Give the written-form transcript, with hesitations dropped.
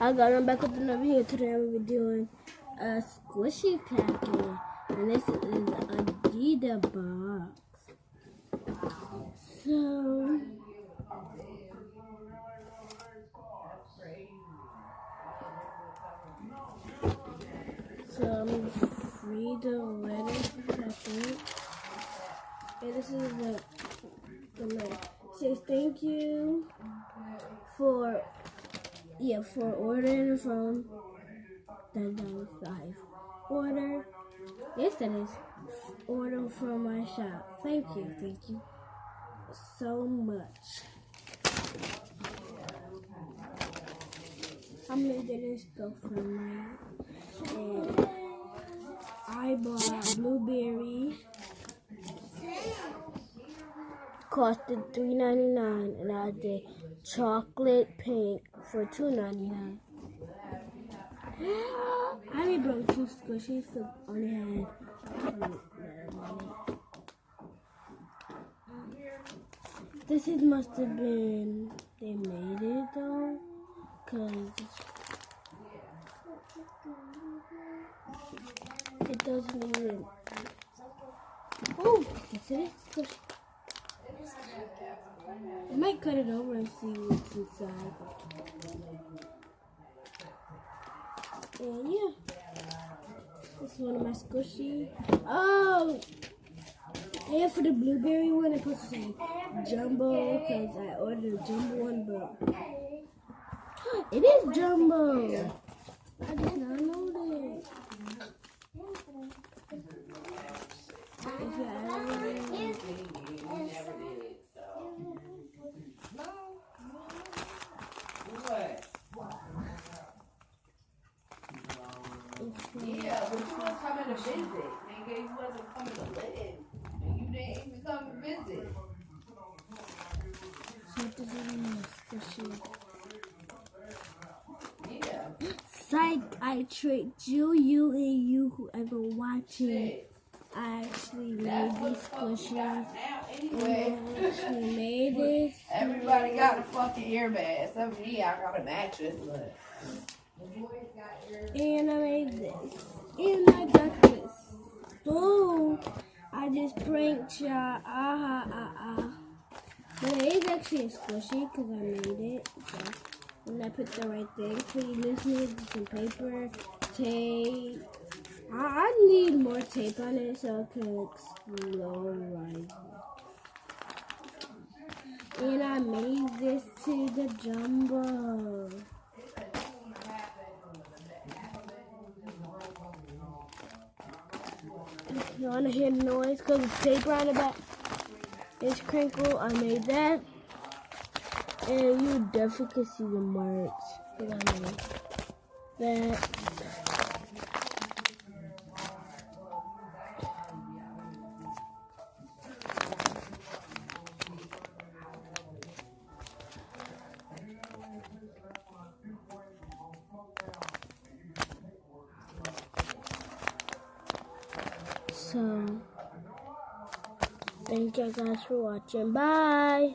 Hi guys, I'm back with another video. Today I'm going to be doing a squishy packet, and this is a Adidas box. So I'm going to read the letter, I think. And this is the letter. It says thank you for ordering from the order. Yes, that is order from my shop. Thank you so much. I made this stuff for me, and I bought blueberry. Costed $3.99, and I did chocolate pink for $2.99. I only brought 2 squishies because I only had money. This must have been, they made it though, because it doesn't even, oh, yes it is squishy. I might cut it over and see what's inside. And yeah, this is one of my squishy. Oh! And for the blueberry one, I put some jumbo because I ordered a jumbo one, but it is jumbo. I did not know that. Yeah, but you was coming to visit, nigga. You wasn't coming to live. And you didn't even come to visit. Yeah. Psych, I tricked you and you, whoever watching. I actually made these squishies. Anyway, I actually made this. everybody got a fucking earbag. Except for me, I got a mattress. But and I made this. And I got this. So, I just pranked y'all. But it is actually a squishy because I made it. So, and I put the right thing. Please listen to some paper, tape. I need more tape on it so it can explode. And I made this to the jumbo. You want to hear the noise? Because it's tape around the back. It's crinkle. I made that. And you definitely can see the marks. But I made that. So, thank you guys for watching. Bye.